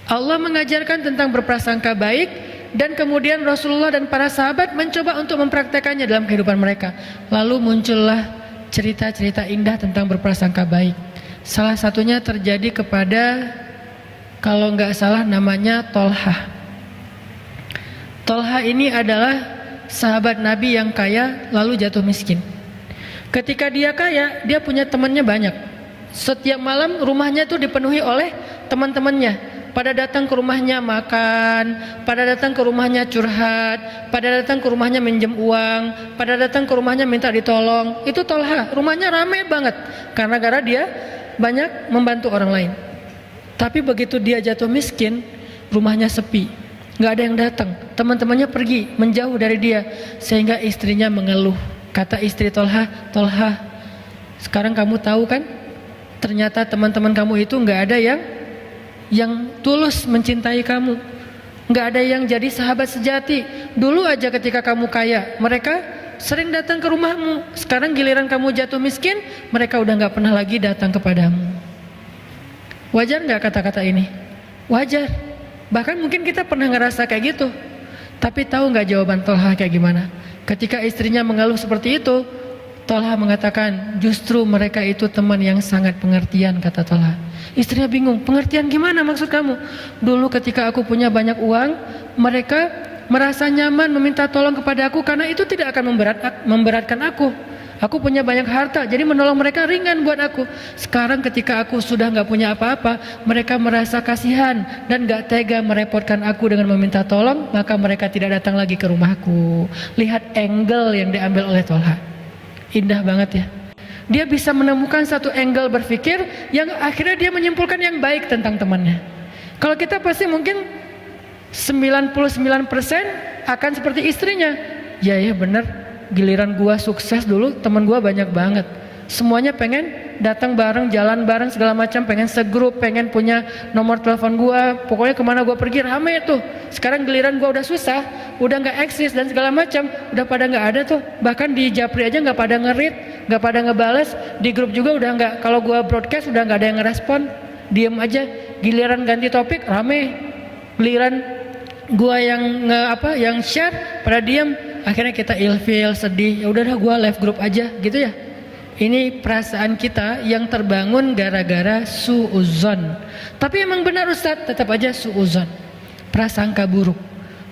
Allah mengajarkan tentang berprasangka baik, dan kemudian Rasulullah dan para sahabat mencoba untuk mempraktekannya dalam kehidupan mereka. Lalu muncullah cerita-cerita indah tentang berprasangka baik. Salah satunya terjadi kepada, kalau nggak salah namanya Tolha. Tolha ini adalah sahabat Nabi yang kaya lalu jatuh miskin. Ketika dia kaya, dia punya temannya banyak. Setiap malam rumahnya itu dipenuhi oleh teman-temannya. Pada datang ke rumahnya makan, pada datang ke rumahnya curhat, pada datang ke rumahnya minjem uang, pada datang ke rumahnya minta ditolong. Itu Tolha, rumahnya ramai banget karena gara dia banyak membantu orang lain. Tapi begitu dia jatuh miskin, rumahnya sepi, nggak ada yang datang. Teman-temannya pergi menjauh dari dia, sehingga istrinya mengeluh. Kata istri Tolha, Tolha, sekarang kamu tahu kan, ternyata teman-teman kamu itu nggak ada yang tulus mencintai kamu, nggak ada yang jadi sahabat sejati. Dulu aja ketika kamu kaya, mereka sering datang ke rumahmu. Sekarang giliran kamu jatuh miskin, mereka udah nggak pernah lagi datang kepadamu. Wajar nggak kata-kata ini? Wajar. Bahkan mungkin kita pernah ngerasa kayak gitu. Tapi tahu nggak jawaban Tolha kayak gimana? Ketika istrinya mengeluh seperti itu, Tolha mengatakan, justru mereka itu teman yang sangat pengertian, kata Tolha. Istrinya bingung, pengertian gimana maksud kamu? Dulu ketika aku punya banyak uang, mereka merasa nyaman meminta tolong kepada aku karena itu tidak akan memberatkan aku. Aku punya banyak harta, jadi menolong mereka ringan buat aku. Sekarang ketika aku sudah nggak punya apa-apa, mereka merasa kasihan dan nggak tega merepotkan aku dengan meminta tolong, maka mereka tidak datang lagi ke rumahku. Lihat angle yang diambil oleh Tolha, indah banget ya. Dia bisa menemukan satu angle berpikir yang akhirnya dia menyimpulkan yang baik tentang temannya. Kalau kita pasti mungkin 99% akan seperti istrinya. Ya bener, giliran gua sukses dulu, teman gua banyak banget. Semuanya pengen datang bareng, jalan bareng segala macam, pengen segrup, pengen punya nomor telepon gua. Pokoknya kemana gua pergi rame tuh. Sekarang giliran gua udah susah, udah nggak eksis dan segala macam, udah pada nggak ada tuh. Bahkan di Japri aja nggak pada nge-read, nggak pada ngebales, di grup juga udah nggak. Kalau gua broadcast udah nggak ada yang ngerespon, diem aja. Giliran ganti topik rame, giliran gua yang share pada diem. Akhirnya kita ilfil, sedih. Ya udah gua live grup aja, gitu ya. Ini perasaan kita yang terbangun gara-gara su'uzon. Tapi emang benar Ustaz, tetap aja su'uzon, prasangka buruk.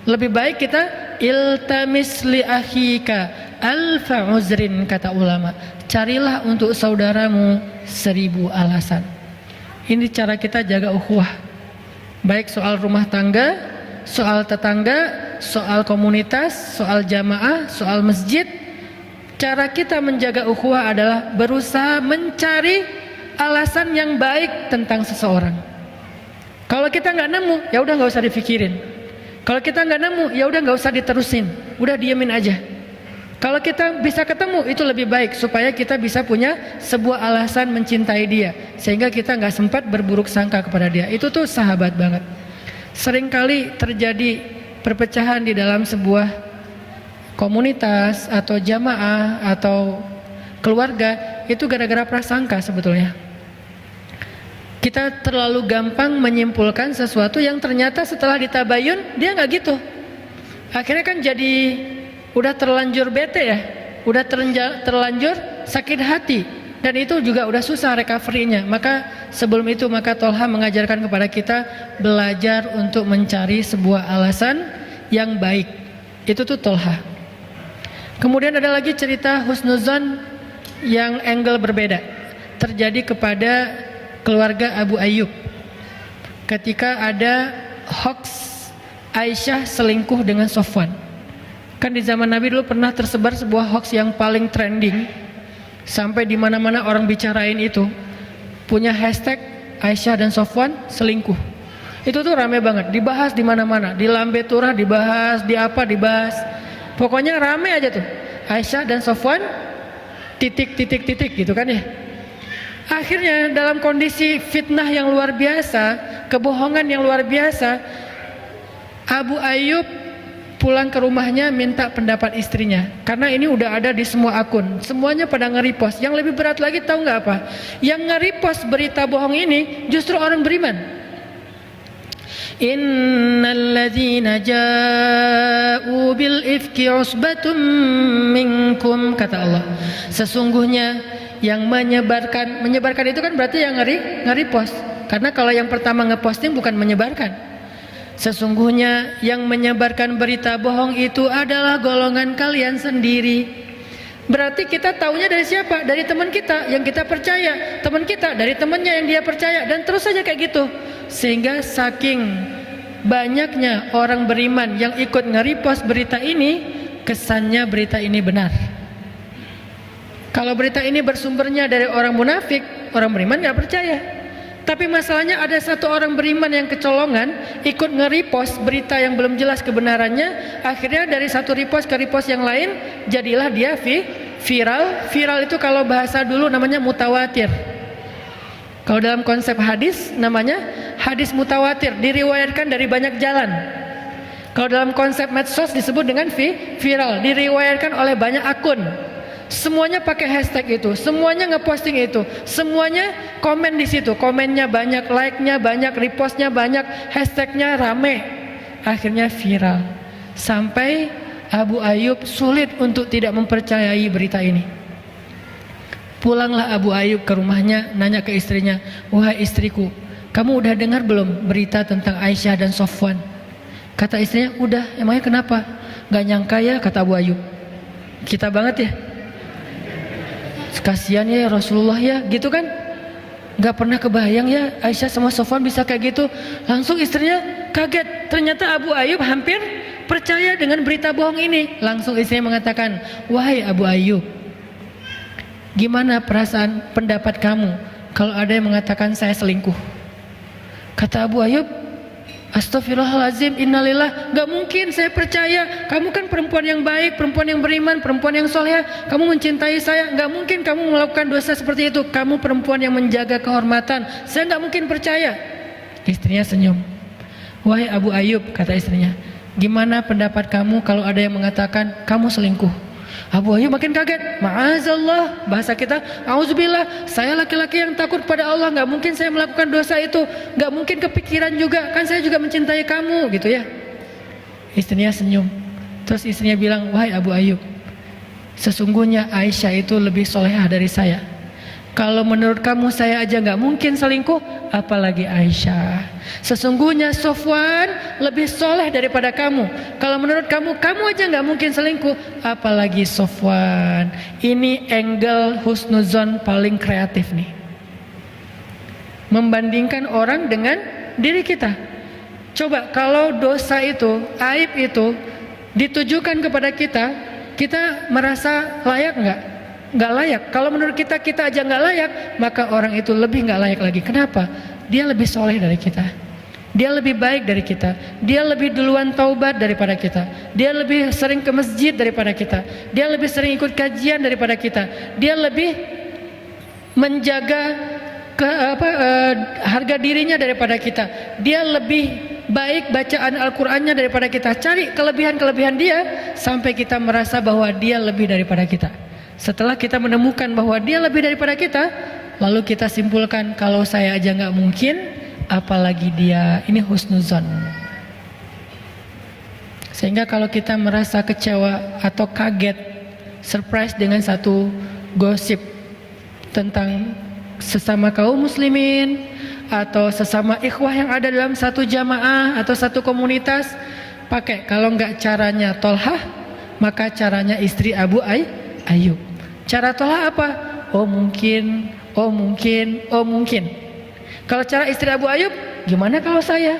Lebih baik kita iltamis li akhika alfa uzrin, kata ulama. Carilah untuk saudaramu 1000 alasan. Ini cara kita jaga ukhuwah. Baik soal rumah tangga, soal tetangga, soal komunitas, soal jamaah, soal masjid. Cara kita menjaga ukhuwah adalah berusaha mencari alasan yang baik tentang seseorang. Kalau kita nggak nemu, ya udah nggak usah dipikirin. Kalau kita nggak nemu, ya udah nggak usah diterusin, udah diemin aja. Kalau kita bisa ketemu, itu lebih baik supaya kita bisa punya sebuah alasan mencintai dia, sehingga kita nggak sempat berburuk sangka kepada dia. Itu tuh sahabat banget. Seringkali terjadi perpecahan di dalam sebuah komunitas atau jamaah atau keluarga, itu gara-gara prasangka sebetulnya. Kita terlalu gampang menyimpulkan sesuatu yang ternyata setelah ditabayun dia nggak gitu. Akhirnya kan jadi udah terlanjur bete ya, udah terlanjur sakit hati, dan itu juga udah susah recovery-nya. Maka sebelum itu Tolha mengajarkan kepada kita belajar untuk mencari sebuah alasan yang baik. Itu tuh Tolha. Kemudian ada lagi cerita husnuzon yang angle berbeda, terjadi kepada keluarga Abu Ayyub. Ketika ada hoax Aisyah selingkuh dengan Sofwan. Kan di zaman Nabi dulu pernah tersebar sebuah hoax yang paling trending, sampai di mana-mana orang bicarain itu, punya hashtag Aisyah dan Sofwan selingkuh. Itu tuh rame banget, dibahas di mana-mana, di Lambe Turah dibahas, di apa dibahas. Pokoknya rame aja tuh, Aisyah dan Sofwan titik gitu kan ya. Akhirnya dalam kondisi fitnah yang luar biasa, kebohongan yang luar biasa, Abu Ayyub pulang ke rumahnya minta pendapat istrinya, karena ini udah ada di semua akun, semuanya pada nge-repost. Yang lebih berat lagi tahu nggak apa? Yang nge-repost berita bohong ini justru orang beriman. Innalladzina ja'u bil ifki usbatum minkum, kata Allah, sesungguhnya yang menyebarkan itu kan berarti yang nge-repost. Karena kalau yang pertama ngeposting bukan menyebarkan. Sesungguhnya yang menyebarkan berita bohong itu adalah golongan kalian sendiri. Berarti kita taunya dari siapa? Dari teman kita yang kita percaya, teman kita dari temannya yang dia percaya, dan terus saja kayak gitu. Sehingga saking banyaknya orang beriman yang ikut nge-repost berita ini, kesannya berita ini benar. Kalau berita ini bersumbernya dari orang munafik, orang beriman gak percaya. Tapi masalahnya ada satu orang beriman yang kecolongan ikut nge-repost berita yang belum jelas kebenarannya. Akhirnya dari satu repost ke repost yang lain, jadilah dia viral. Viral itu kalau bahasa dulu namanya mutawatir. Kalau dalam konsep hadis namanya hadis mutawatir, diriwayatkan dari banyak jalan. Kalau dalam konsep medsos disebut dengan viral, diriwayatkan oleh banyak akun. Semuanya pakai hashtag itu, semuanya ngeposting itu, semuanya komen di situ, komennya banyak, like-nya banyak, repostnya banyak, hashtagnya rame, akhirnya viral. Sampai Abu Ayyub sulit untuk tidak mempercayai berita ini. Pulanglah Abu Ayyub ke rumahnya, nanya ke istrinya, wahai istriku, kamu udah dengar belum berita tentang Aisyah dan Sofwan? Kata istrinya, udah. Emangnya kenapa? Gak nyangka ya, kata Abu Ayyub. Kita banget ya. Kasihan ya Rasulullah ya, gitu kan? Gak pernah kebayang ya Aisyah sama Sofwan bisa kayak gitu. Langsung istrinya kaget. Ternyata Abu Ayyub hampir percaya dengan berita bohong ini. Langsung istrinya mengatakan, wahai Abu Ayyub, gimana perasaan pendapat kamu kalau ada yang mengatakan saya selingkuh? Kata Abu Ayyub, astagfirullahaladzim, innalillah, gak mungkin saya percaya. Kamu kan perempuan yang baik, perempuan yang beriman, perempuan yang soleh. Kamu mencintai saya, gak mungkin kamu melakukan dosa seperti itu. Kamu perempuan yang menjaga kehormatan, saya gak mungkin percaya. Istrinya senyum. Wahai Abu Ayyub, kata istrinya, gimana pendapat kamu kalau ada yang mengatakan kamu selingkuh? Abu Ayyub makin kaget. Ma'azallah, bahasa kita, auzubillah, saya laki-laki yang takut pada Allah, gak mungkin saya melakukan dosa itu, gak mungkin kepikiran juga, kan saya juga mencintai kamu, gitu ya. Istrinya senyum. Terus istrinya bilang, wahai Abu Ayyub, sesungguhnya Aisyah itu lebih solehah dari saya. Kalau menurut kamu saya aja gak mungkin selingkuh, apalagi Aisyah. Sesungguhnya Sofwan lebih soleh daripada kamu. Kalau menurut kamu, kamu aja gak mungkin selingkuh, apalagi Sofwan. Ini angle husnuzon paling kreatif nih. Membandingkan orang dengan diri kita. Coba kalau dosa itu, aib itu ditujukan kepada kita, kita merasa layak gak? Gak layak. Kalau menurut kita, kita aja gak layak, maka orang itu lebih gak layak lagi. Kenapa? Dia lebih soleh dari kita, dia lebih baik dari kita, dia lebih duluan taubat daripada kita, dia lebih sering ke masjid daripada kita, dia lebih sering ikut kajian daripada kita, dia lebih menjaga harga dirinya daripada kita, dia lebih baik bacaan Al-Qur'annya daripada kita. Cari kelebihan-kelebihan dia sampai kita merasa bahwa dia lebih daripada kita. Setelah kita menemukan bahwa dia lebih daripada kita, lalu kita simpulkan, kalau saya aja gak mungkin, apalagi dia. Ini husnuzon. Sehingga kalau kita merasa kecewa atau kaget, surprise dengan satu gosip tentang sesama kaum muslimin atau sesama ikhwah yang ada dalam satu jamaah atau satu komunitas, pakai kalau enggak caranya Tolhah, maka caranya istri Abu Ayyub. Cara Tolhah apa? Oh mungkin, oh mungkin, oh mungkin. Kalau cara istri Abu Ayyub, gimana kalau saya?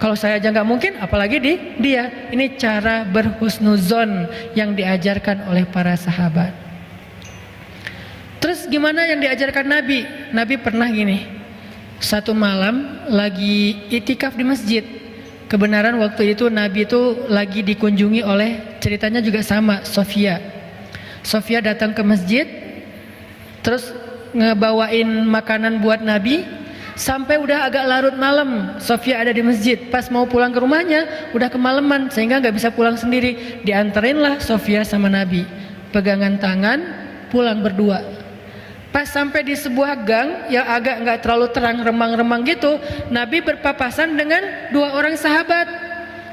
Kalau saya aja nggak mungkin, apalagi dia. Ini cara berhusnuzon yang diajarkan oleh para sahabat. Terus gimana yang diajarkan Nabi? Nabi pernah gini, satu malam lagi itikaf di masjid. Kebenaran waktu itu Nabi itu lagi dikunjungi oleh, ceritanya juga sama, Sofia datang ke masjid, terus ngebawain makanan buat Nabi. Sampai udah agak larut malam, Sofia ada di masjid. Pas mau pulang ke rumahnya, udah kemalaman sehingga gak bisa pulang sendiri. Dianterinlah Sofia sama Nabi, pegangan tangan, pulang berdua. Pas sampai di sebuah gang yang agak nggak terlalu terang, remang-remang gitu, Nabi berpapasan dengan dua orang sahabat.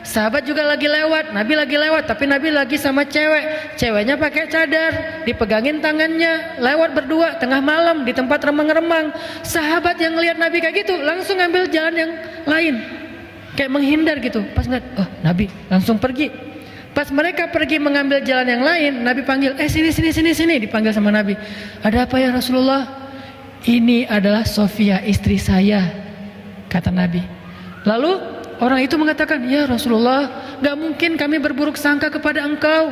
Sahabat juga lagi lewat, Nabi lagi lewat, tapi Nabi lagi sama cewek. Ceweknya pakai cadar, dipegangin tangannya, lewat berdua tengah malam di tempat remang-remang. Sahabat yang lihat Nabi kayak gitu langsung ambil jalan yang lain, kayak menghindar gitu. Pas ngeliat, oh Nabi, langsung pergi. Pas mereka pergi mengambil jalan yang lain, Nabi panggil, sini, dipanggil sama Nabi. Ada apa ya Rasulullah? Ini adalah Sofia, istri saya, kata Nabi. Lalu orang itu mengatakan, ya Rasulullah, gak mungkin kami berburuk sangka kepada engkau,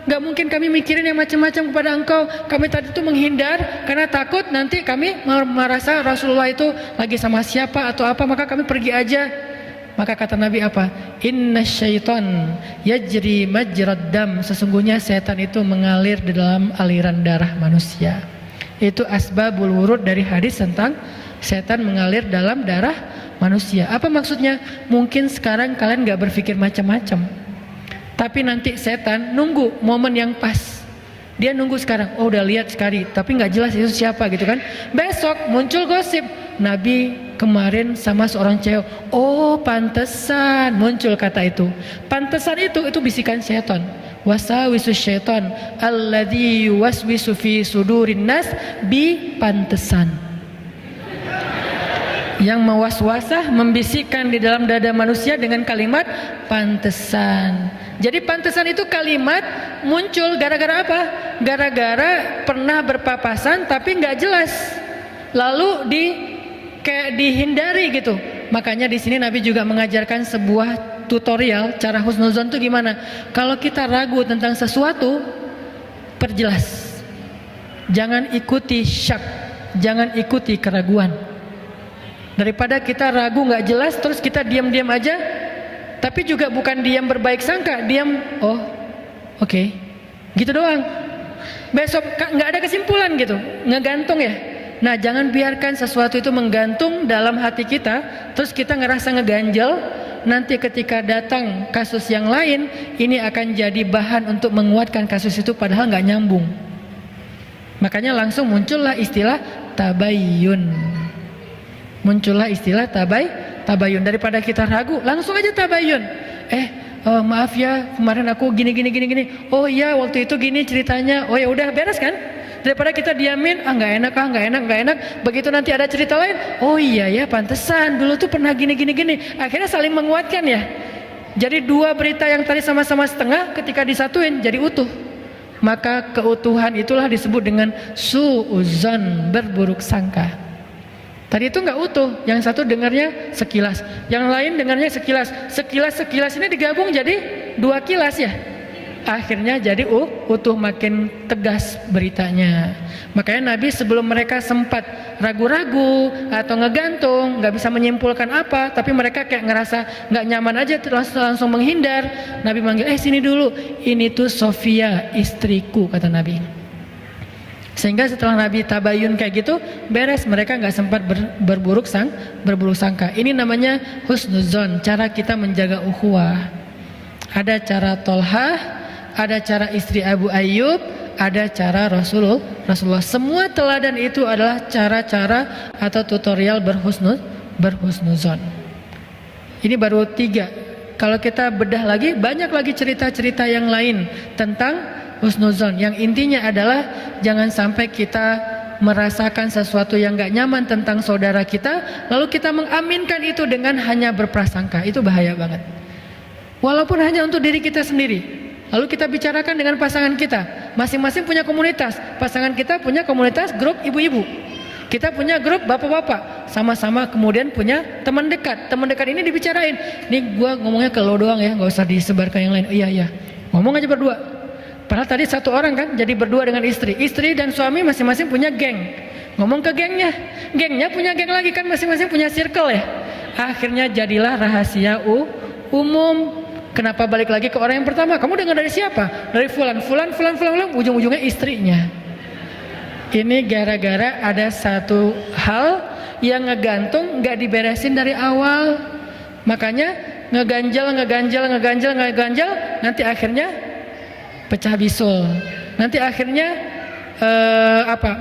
gak mungkin kami mikirin yang macam-macam kepada engkau. Kami tadi itu menghindar karena takut nanti kami merasa Rasulullah itu lagi sama siapa atau apa, maka kami pergi aja. Maka kata Nabi apa? Inna syaitan yajri majrad dam. Sesungguhnya setan itu mengalir di dalam aliran darah manusia. Itu asbabul wurud dari hadis tentang setan mengalir dalam darah manusia. Apa maksudnya? Mungkin sekarang kalian gak berpikir macam-macam, tapi nanti setan nunggu momen yang pas. Dia nunggu sekarang, oh udah lihat sekali, tapi gak jelas itu siapa gitu kan. Besok muncul gosip, Nabi kemarin sama seorang cewek. Oh pantesan muncul kata itu. Pantesan itu bisikan setan. Wasawisu syaitan alladzi waswisu fi sudurin nas bi pantesan. Yang mewaswasah, membisikkan di dalam dada manusia dengan kalimat pantesan. Jadi pantesan itu kalimat muncul gara-gara apa? Gara-gara pernah berpapasan tapi nggak jelas, lalu kayak dihindari gitu. Makanya di sini Nabi juga mengajarkan sebuah tutorial cara husnuzon itu gimana. Kalau kita ragu tentang sesuatu, perjelas. Jangan ikuti syak, jangan ikuti keraguan. Daripada kita ragu nggak jelas terus kita diam-diam aja, tapi juga bukan diam berbaik sangka, diam oh oke, gitu doang. Besok nggak ada kesimpulan gitu, ngegantung ya. Nah jangan biarkan sesuatu itu menggantung dalam hati kita, terus kita ngerasa ngeganjel. Nanti ketika datang kasus yang lain, ini akan jadi bahan untuk menguatkan kasus itu padahal nggak nyambung. Makanya langsung muncullah istilah tabayyun. Muncullah istilah tabayun. Daripada kita ragu, langsung aja tabayun. Maaf ya, kemarin aku gini. Oh iya, waktu itu gini ceritanya. Oh ya udah beres kan? Daripada kita diamin, nggak enak. Begitu nanti ada cerita lain, oh iya ya, pantesan dulu tuh pernah gini. Akhirnya saling menguatkan ya. Jadi dua berita yang tadi sama-sama setengah, ketika disatuin jadi utuh. Maka keutuhan itulah disebut dengan su'uzan, berburuk sangka. Tadi itu nggak utuh, yang satu dengarnya sekilas, yang lain dengarnya sekilas ini digabung jadi dua kilas ya. Akhirnya jadi utuh, makin tegas beritanya. Makanya Nabi sebelum mereka sempat ragu-ragu atau ngegantung, nggak bisa menyimpulkan apa, tapi mereka kayak ngerasa nggak nyaman aja, langsung menghindar. Nabi manggil, sini dulu, ini tuh Sofia istriku, kata Nabi. Sehingga setelah Nabi tabayun kayak gitu, beres, mereka nggak sempat berburuk sangka. Ini namanya husnuzon, cara kita menjaga ukhuwah. Ada cara Tolhah, ada cara istri Abu Ayyub, ada cara Rasulullah. Semua teladan itu adalah cara-cara atau tutorial berhusnuzon. Ini baru 3. Kalau kita bedah lagi, banyak lagi cerita-cerita yang lain tentang husnuzon. Yang intinya adalah jangan sampai kita merasakan sesuatu yang gak nyaman tentang saudara kita, lalu kita mengaminkan itu dengan hanya berprasangka. Itu bahaya banget. Walaupun hanya untuk diri kita sendiri. Lalu kita bicarakan dengan pasangan kita. Masing-masing punya komunitas. Pasangan kita punya komunitas grup ibu-ibu. Kita punya grup bapak-bapak. Sama-sama kemudian punya teman dekat. Teman dekat ini dibicarain. Nih gua ngomongnya ke lo doang ya, gak usah disebarkan yang lain. Oh, iya. Ngomong aja berdua. Padahal tadi satu orang kan, jadi berdua dengan istri. Istri dan suami masing-masing punya geng. Ngomong ke gengnya. Gengnya punya geng lagi kan, masing-masing punya circle ya. Akhirnya jadilah rahasia umum. Kenapa balik lagi ke orang yang pertama? Kamu dengar dari siapa? Dari fulan. Ujung-ujungnya istrinya. Ini gara-gara ada satu hal yang ngegantung, gak diberesin dari awal. Makanya ngeganjal. Nanti akhirnya pecah bisul. Nanti akhirnya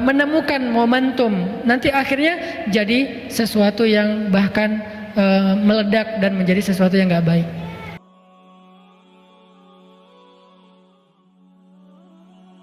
menemukan momentum, nanti akhirnya jadi sesuatu yang bahkan meledak dan menjadi sesuatu yang nggak baik.